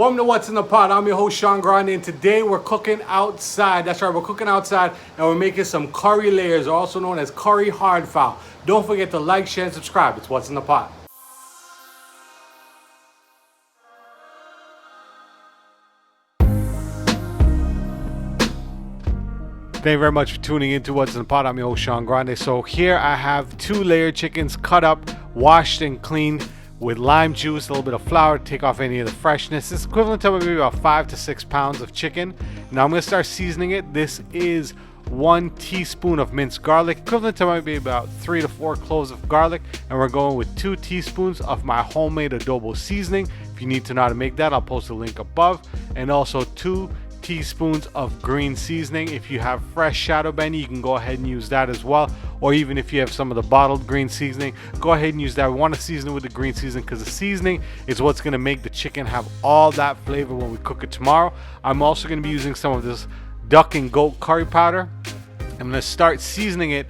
Welcome to What's in the Pot. I'm your host Sean Grande, and today we're cooking outside. That's right, we're cooking outside and we're making some curry layers, also known as curry hard fowl. Don't forget to like, share, and subscribe. It's What's in the Pot. Thank you very much for tuning into What's in the Pot. I'm your host Sean Grande. So here I have 2 layered chickens cut up, washed and cleaned with lime juice, a little bit of flour to take off any of the freshness. It's equivalent to maybe about 5 to 6 pounds of chicken. Now I'm going to start seasoning it. This is 1 teaspoon of minced garlic, equivalent to maybe about 3 to 4 cloves of garlic. And we're going with 2 teaspoons of my homemade adobo seasoning. If you need to know how to make that, I'll post a link above. And also 2 teaspoons of green seasoning. If you have fresh chadon beni, you can go ahead and use that as well, or even if you have some of the bottled green seasoning, go ahead and use that. We want to season it with the green seasoning because the seasoning is what's going to make the chicken have all that flavor when we cook it tomorrow. I'm also going to be using some of this duck and goat curry powder. I'm going to start seasoning it.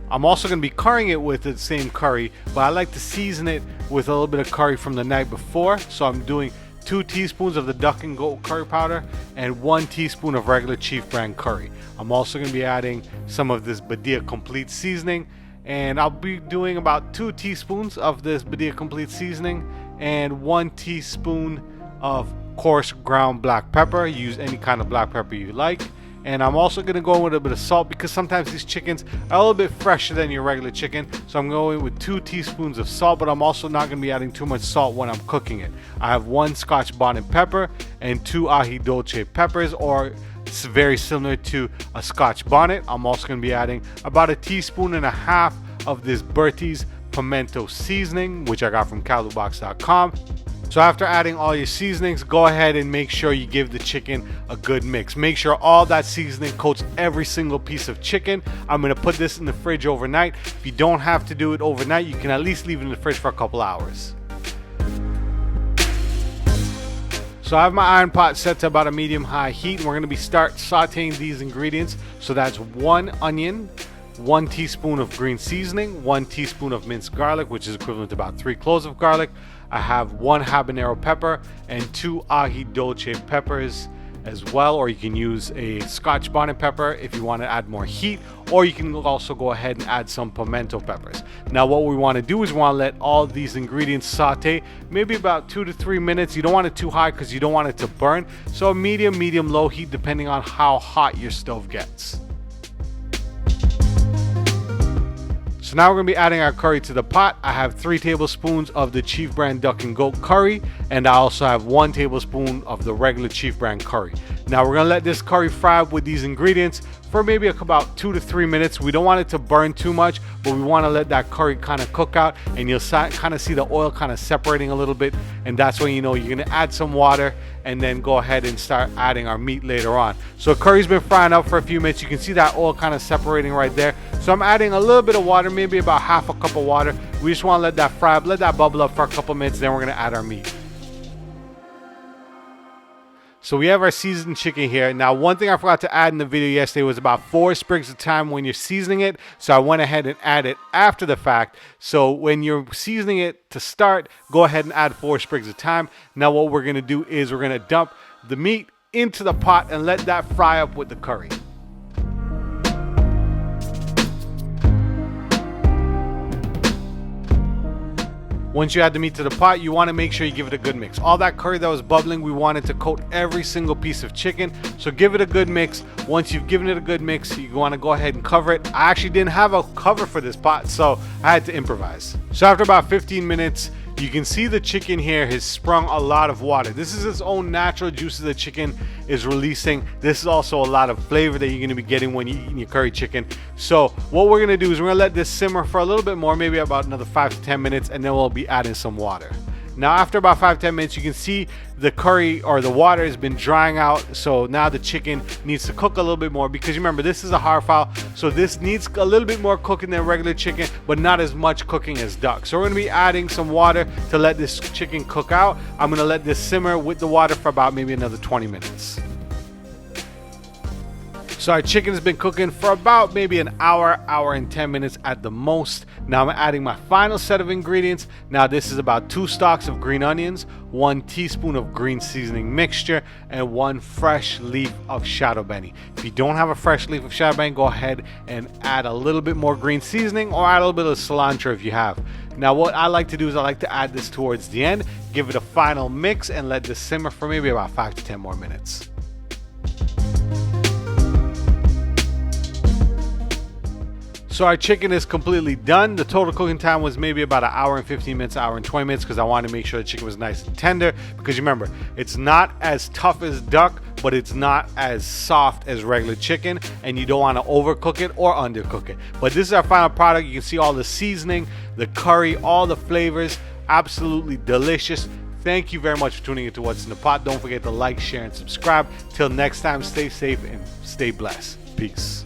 I'm also going to be currying it with the same curry, but I like to season it with a little bit of curry from the night before. So I'm doing 2 teaspoons of the duck and goat curry powder and 1 teaspoon of regular chief brand curry. I'm also going to be adding some of this Badia Complete seasoning, and I'll be doing about 2 teaspoons of this Badia Complete seasoning and 1 teaspoon of coarse ground black pepper. Use any kind of black pepper you like. And I'm also going to go with a bit of salt because sometimes these chickens are a little bit fresher than your regular chicken. So I'm going with 2 teaspoons of salt, but I'm also not going to be adding too much salt when I'm cooking it. I have 1 scotch bonnet pepper and 2 ají dulce peppers, or it's very similar to a scotch bonnet. I'm also going to be adding about 1.5 teaspoons of this Berties pimento seasoning, which I got from calubox.com. So after adding all your seasonings, go ahead and make sure you give the chicken a good mix. Make sure all that seasoning coats every single piece of chicken. I'm going to put this in the fridge overnight. If you don't have to do it overnight, you can at least leave it in the fridge for a couple hours. So I have my iron pot set to about a medium-high heat, and we're going to start sauteing these ingredients. So that's 1 onion, 1 teaspoon of green seasoning, 1 teaspoon of minced garlic, which is equivalent to about 3 cloves of garlic. I have 1 habanero pepper and 2 ají dulce peppers as well, or you can use a scotch bonnet pepper if you want to add more heat, or you can also go ahead and add some pimento peppers. Now what we want to do is we want to let all these ingredients saute maybe about 2 to 3 minutes. You don't want it too high because you don't want it to burn. So a medium low heat depending on how hot your stove gets. So now we're going to be adding our curry to the pot. I have 3 tablespoons of the chief brand duck and goat curry, and I also have 1 tablespoon of the regular chief brand curry. Now we're going to let this curry fry up with these ingredients for maybe about 2 to 3 minutes. We don't want it to burn too much, but we want to let that curry kind of cook out, and you'll kind of see the oil kind of separating a little bit, and that's when you know you're going to add some water and then go ahead and start adding our meat later on. So curry's been frying up for a few minutes. You can see that oil kind of separating right there. So I'm adding a little bit of water, maybe about half a cup of water. We just want to let that fry up, let that bubble up for a couple minutes, then we're going to add our meat. So we have our seasoned chicken here. Now, one thing I forgot to add in the video yesterday was about 4 sprigs of thyme when you're seasoning it. So I went ahead and added after the fact. So when you're seasoning it to start, go ahead and add 4 sprigs of thyme. Now what we're going to do is we're going to dump the meat into the pot and let that fry up with the curry. Once you add the meat to the pot, you want to make sure you give it a good mix. All that curry that was bubbling, we want it to coat every single piece of chicken. So give it a good mix. Once you've given it a good mix, you want to go ahead and cover it. I actually didn't have a cover for this pot, so I had to improvise. So after about 15 minutes, you can see the chicken here has sprung a lot of water. This is its own natural juices the chicken is releasing. This is also a lot of flavor that you're going to be getting when you're eating your curry chicken. So what we're going to do is we're going to let this simmer for a little bit more, maybe about another 5 to 10 minutes, and then we'll be adding some water. Now after about 5 to 10 minutes, you can see the curry or the water has been drying out. So now the chicken needs to cook a little bit more, because remember, this is a hard fowl, so this needs a little bit more cooking than regular chicken, but not as much cooking as duck. So we're going to be adding some water to let this chicken cook out. I'm going to let this simmer with the water for about maybe another 20 minutes. So our chicken has been cooking for about maybe an hour, hour and 10 minutes at the most. Now I'm adding my final set of ingredients. Now this is about 2 stalks of green onions, 1 teaspoon of green seasoning mixture, and 1 fresh leaf of chadon beni. If you don't have a fresh leaf of chadon beni, go ahead and add a little bit more green seasoning or add a little bit of cilantro if you have. Now what I like to do is I like to add this towards the end, give it a final mix, and let this simmer for maybe about 5 to 10 more minutes. So our chicken is completely done. The total cooking time was maybe about an hour and 15 minutes, hour and 20 minutes, because I wanted to make sure the chicken was nice and tender. Because remember, it's not as tough as duck, but it's not as soft as regular chicken, and you don't want to overcook it or undercook it. But this is our final product. You can see all the seasoning, the curry, all the flavors. Absolutely delicious. Thank you very much for tuning into What's in the Pot. Don't forget to like, share, and subscribe. Till next time, stay safe and stay blessed. Peace.